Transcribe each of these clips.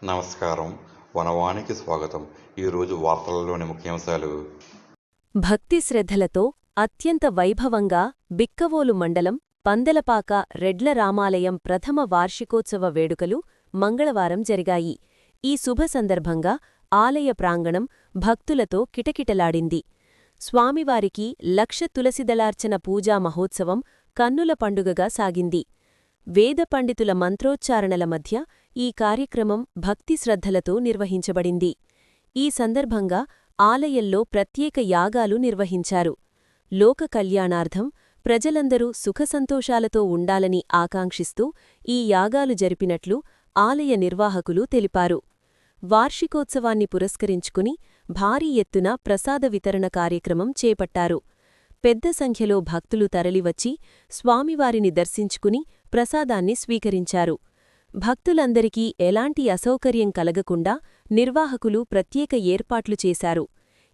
నమస్కారం. వనవానికి స్వాగతం. ఈరోజు వార్తలలోని ముఖ్యాంశాలు. భక్తి శ్రద్ధలతో అత్యంత వైభవంగా బిక్కవోలు మండలం పందెలపాక రెడ్ల రామాలయం ప్రథమ వార్షికోత్సవ వేడుకలు మంగళవారం జరిగాయి. ఈ శుభ సందర్భంగా ఆలయ ప్రాంగణం భక్తులతో కిటకిటలాడింది. స్వామివారికి లక్ష తులసిదళార్చన పూజా మహోత్సవం కన్నుల పండుగగా సాగింది. వేద పండితుల మంత్రోచ్చారణల మధ్య ఈ కార్యక్రమం భక్తి శ్రద్ధలతో నిర్వహించబడింది. ఈ సందర్భంగా ఆలయంలో ప్రత్యేక యాగాలు నిర్వహించారు. లోక కళ్యాణార్థం ప్రజలందరూ సుఖసంతోషాలతో ఉండాలని ఆకాంక్షిస్తూ ఈ యాగాలు జరిపినట్లు ఆలయ నిర్వాహకులు తెలిపారు. వార్షికోత్సవాన్ని పురస్కరించుకుని భారీ ఎత్తున ప్రసాద వితరణ కార్యక్రమం చేపట్టారు. పెద్ద సంఖ్యలో భక్తులు తరలివచ్చి స్వామివారిని దర్శించుకుని ప్రసాదాన్ని స్వీకరించారు. భక్తులందరికీ ఎలాంటి అసౌకర్యం కలగకుండా నిర్వాహకులు ప్రత్యేక ఏర్పాట్లు చేశారు.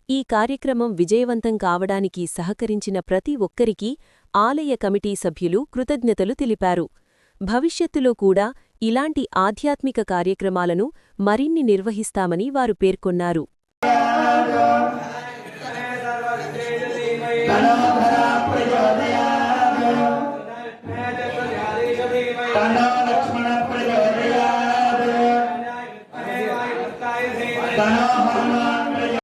ఈ కార్యక్రమం విజయవంతం కావడానికి సహకరించిన ప్రతి ఒక్కరికీ ఆలయ కమిటీ సభ్యులు కృతజ్ఞతలు తెలిపారు. భవిష్యత్తులో కూడా ఇలాంటి ఆధ్యాత్మిక కార్యక్రమాలను మరిన్ని నిర్వహిస్తామని వారు పేర్కొన్నారు.